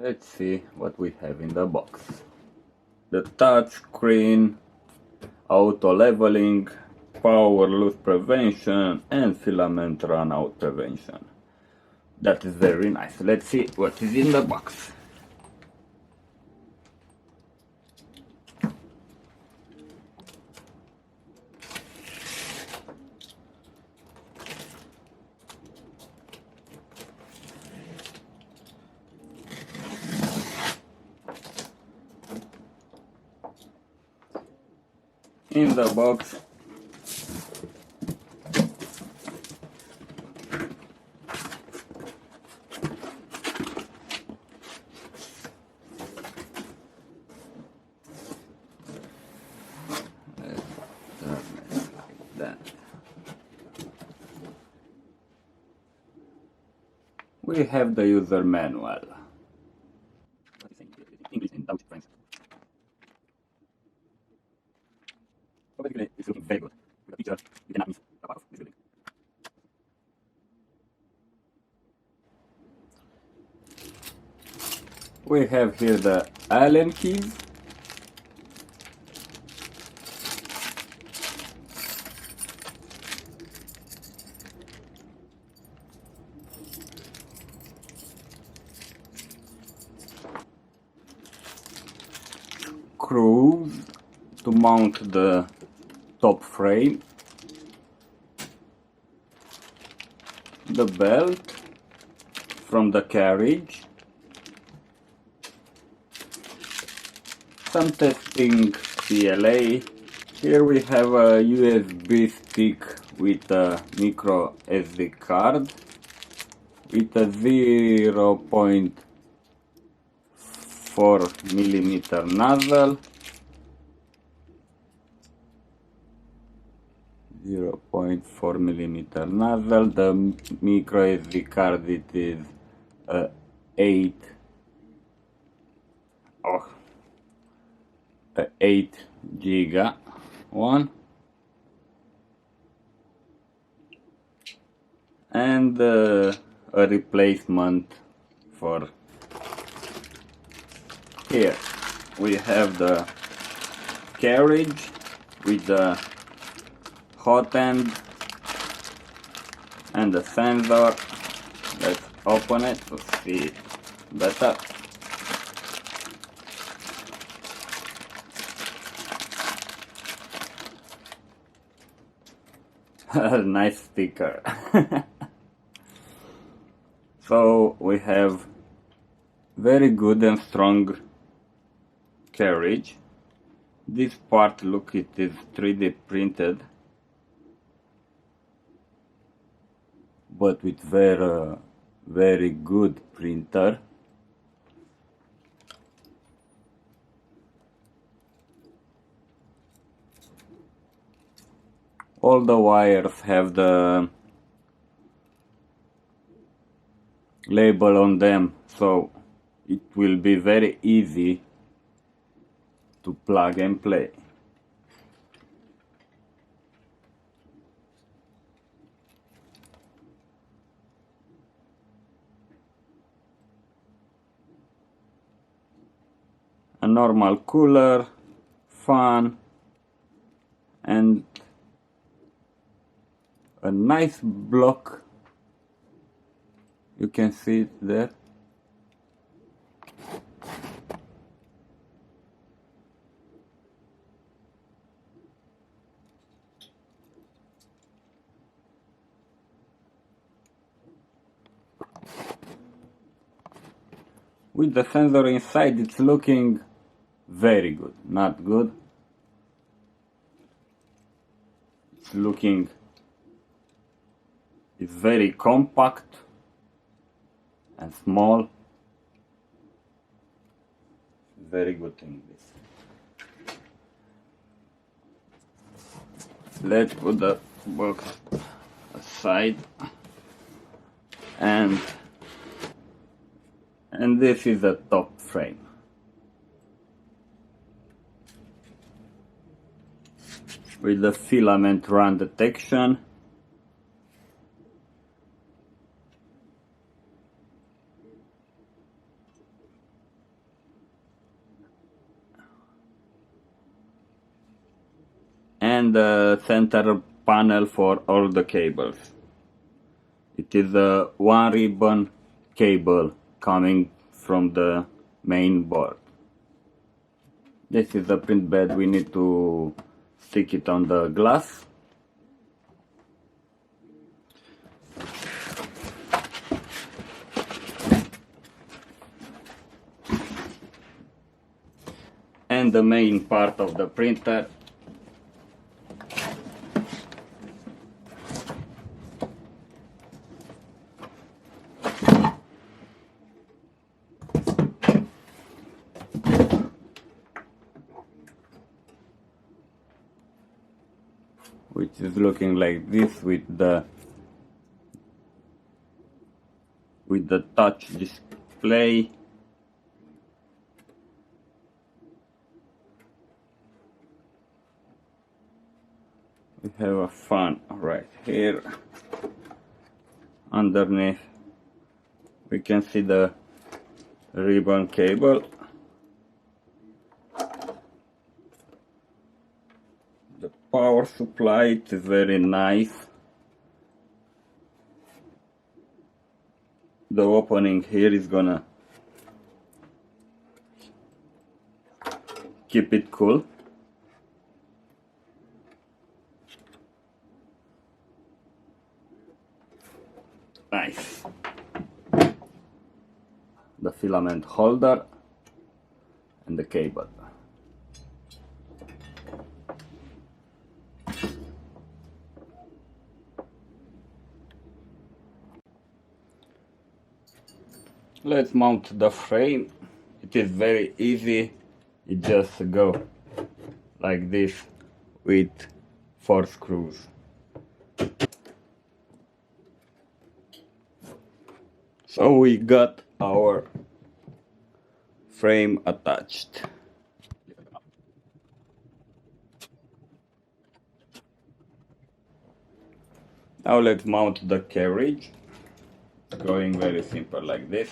Let's see what we have in the box. The touch screen, auto leveling, power loss prevention, and filament run out prevention. That is very nice. Let's see what is in the box. In the box we have the user manual. English and Dutch French. So basically it's looking very good. With a picture, you cannot miss a part of this building. We have here the Allen keys. Screws to mount the top frame, the belt from the carriage, some testing PLA. Here we have a USB stick with a micro SD card with a 0.4mm nozzle, 0.4mm nozzle. The micro SD card, it is 8 giga one, and a replacement for here. We have the carriage with the hot end and the sensor. Let's open it to see it better. Nice sticker. So we have very good and strong carriage. This part, look, it is 3D printed, but with very good printer. All the wires have the label on them, so it will be very easy to plug and play. A normal cooler, fan, and a nice block. You can see it there. With the sensor inside, it's looking very good, not good. It's very compact and small. Very good thing this. Let's put the box aside, and this is the top frame. With the filament run detection. and the center panel for all the cables. It is a one ribbon cable coming from the main board. This is the print bed. We need to stick it on the glass. And the main part of the printer. Which is looking like this with the touch display. We have a fan right here. Underneath we can see the ribbon cable. The power supply, it is very nice. The opening here is gonna keep it cool. Nice. The filament holder and the cable. Let's mount the frame. It is very easy. It just go like this with 4 screws. So we got our frame attached. Now let's mount the carriage. Going very simple like this.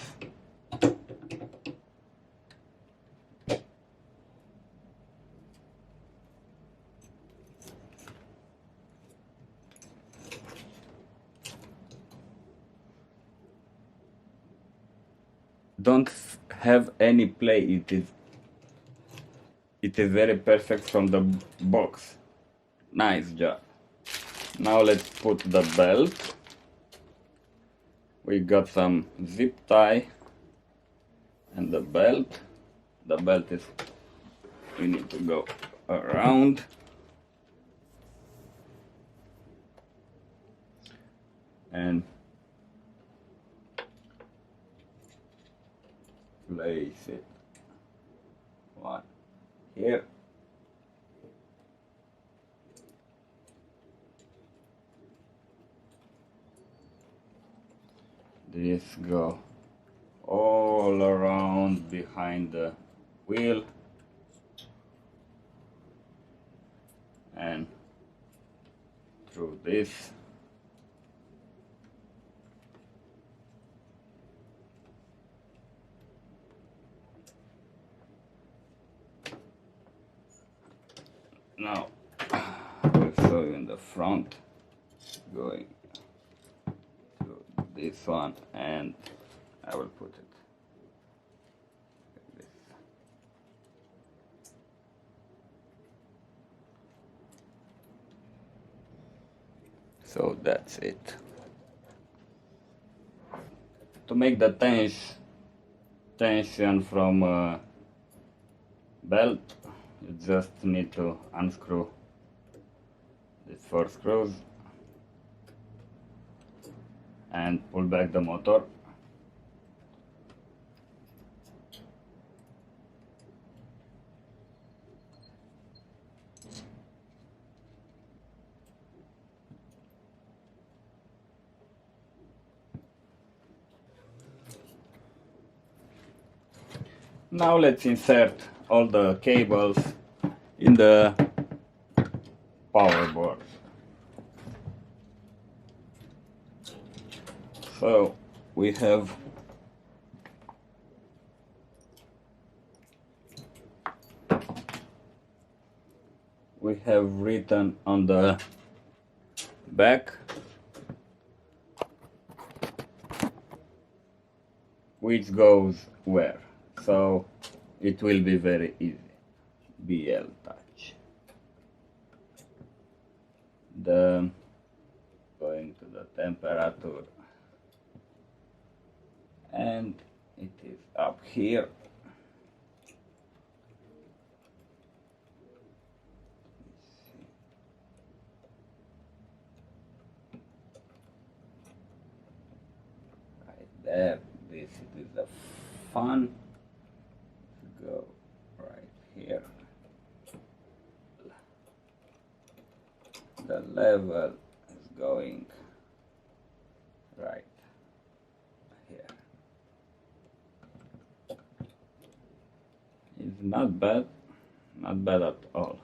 Don't have any play. It is very perfect from the box. Nice job. Now let's put the belt. We got some zip tie and the belt. The belt is, we need to go around. And place it one here. This go all around behind the wheel and through this. Now I'll show you in the front, going to this one, and I will put it like this. So that's it. To make the tension from belt, you just need to unscrew these 4 screws and pull back the motor. Now let's insert all the cables in the power board. So we have we have written on the back which goes where, so it will be very easy. BL touch. The going to the temperature, and it is up here. Right there. This is the fun. Go right here. The level is going right here. It's not bad at all.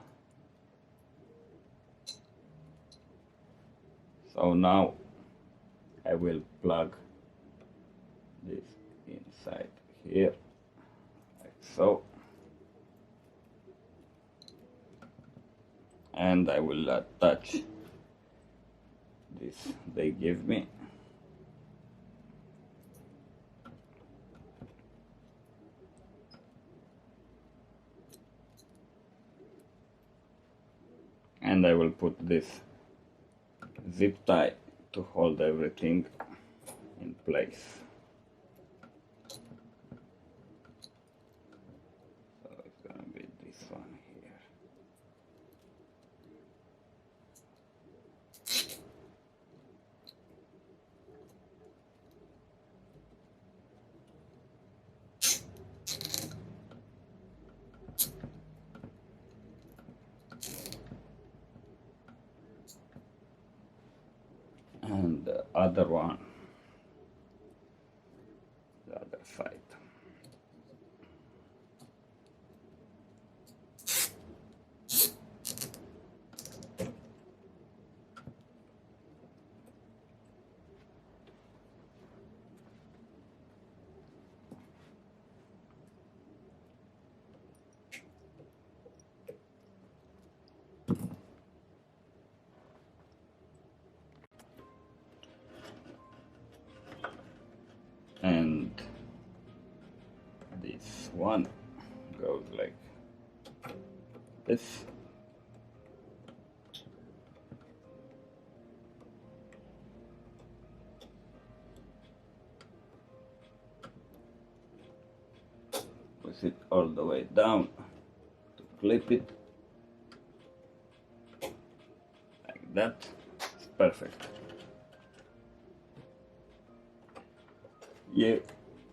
So now I will plug this inside here, like so, and I will attach this they give me. And I will put this zip tie to hold everything in place. So it's gonna be this one here. And the other one, the other side. And this one goes like this. Push it all the way down to clip it like that. It's perfect. Yeah,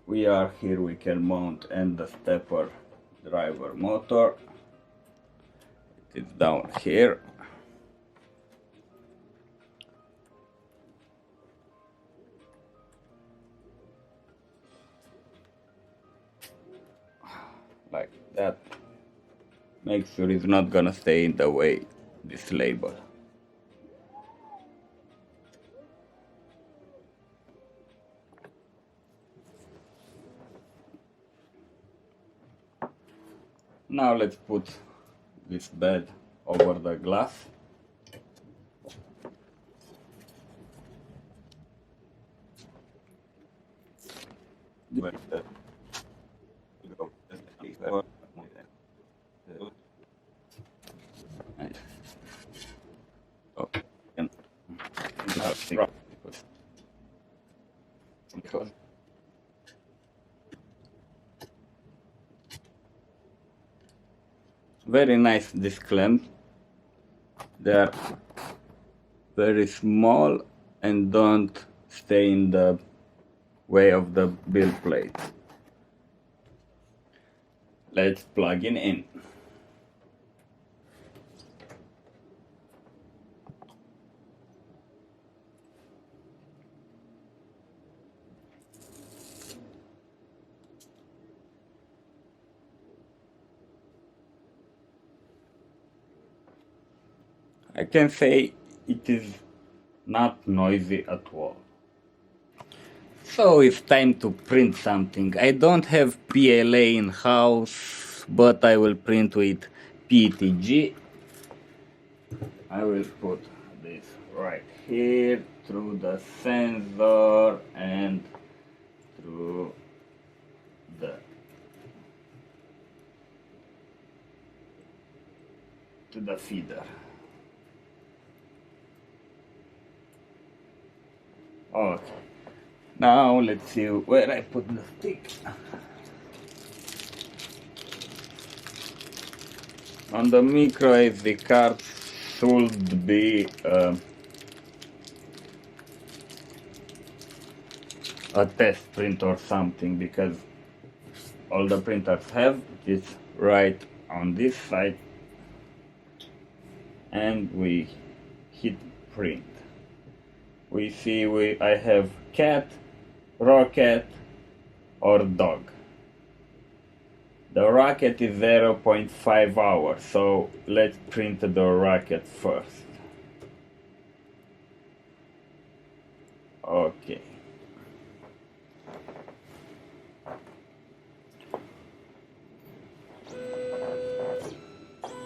we are here. We can mount and the stepper driver motor. It is down here. Like that. Make sure it's not gonna stay in the way, this label. Now let's put this bed over the glass. Very nice, this clamp. They are very small and don't stay in the way of the build plate. Let's plug it in. I can say it is not noisy at all. So it's time to print something. I don't have PLA in house, but I will print with PETG. I will put this right here through the sensor and through the to the feeder. Okay. Now let's see where I put the stick. On the micro SD card should be a test print or something, because all the printers have is right on this side, and we hit print. We see I have cat, rocket or dog. The rocket is 0.5 hours, so let's print the rocket first. Okay.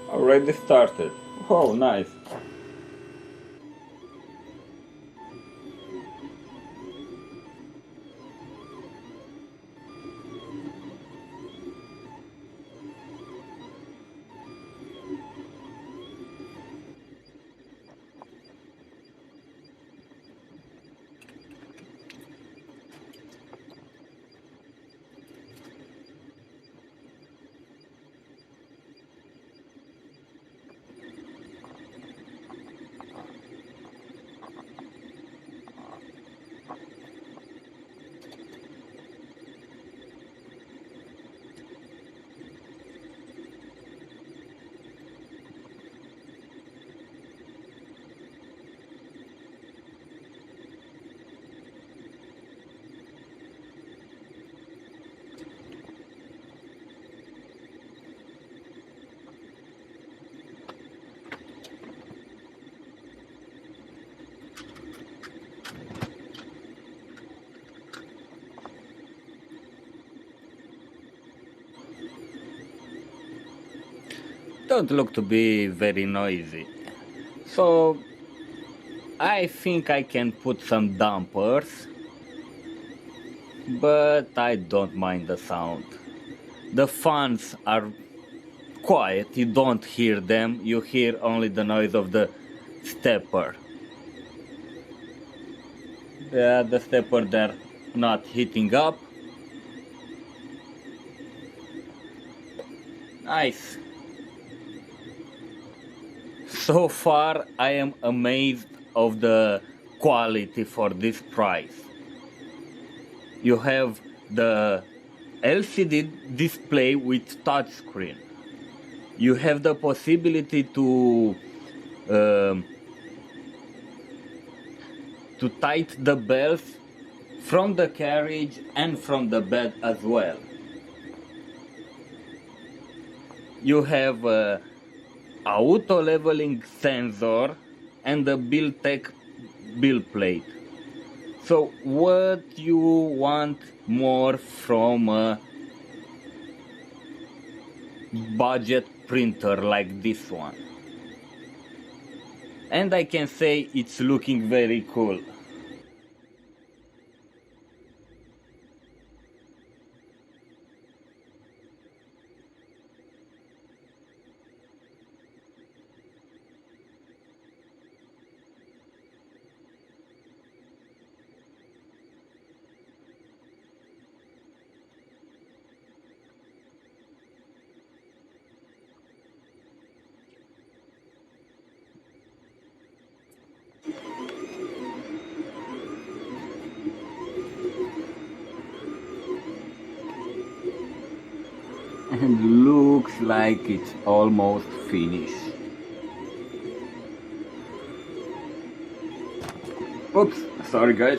Already started. Oh, nice. Don't look to be very noisy. So I think I can put some dampers, but I don't mind the sound. The fans are quiet, you don't hear them, you hear only the noise of the stepper. Yeah, the stepper, they're not heating up. Nice. So far I am amazed of the quality for this price. You have the LCD display with touchscreen. You have the possibility to tighten the belts from the carriage and from the bed as well. You have a auto leveling sensor and the Build-Tech build plate. So what you want more from a budget printer like this one? And I can say it's looking very cool. And looks like it's almost finished. Oops, sorry guys.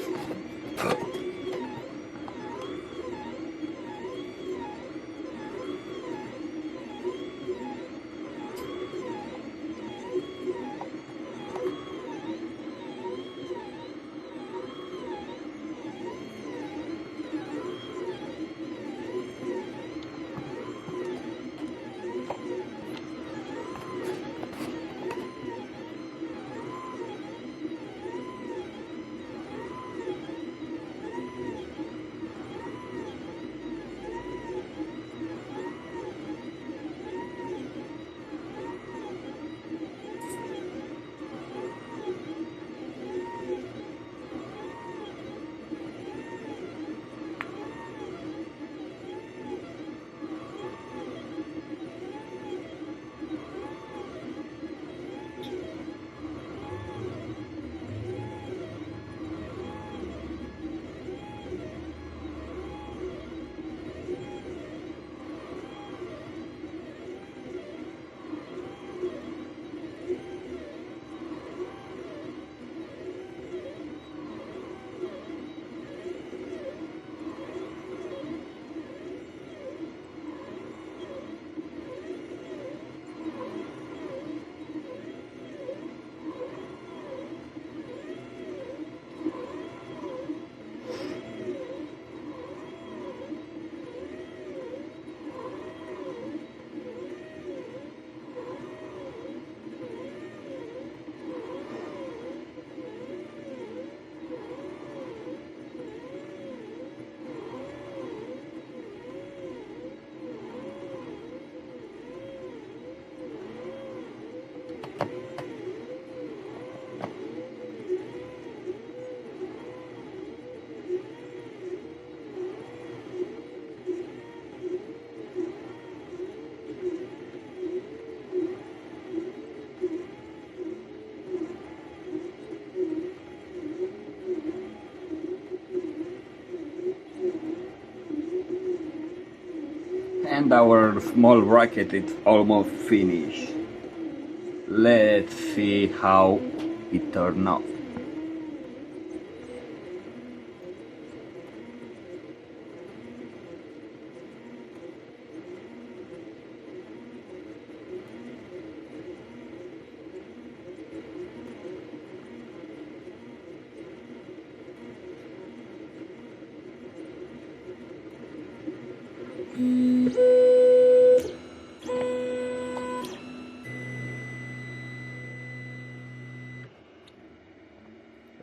And our small bracket is almost finished. Let's see how it turned out.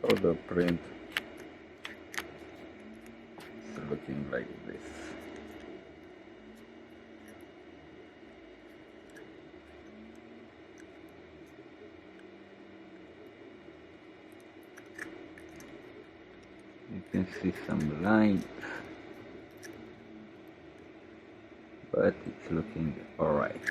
So the print is looking like this. You can see some lines, but it's looking alright.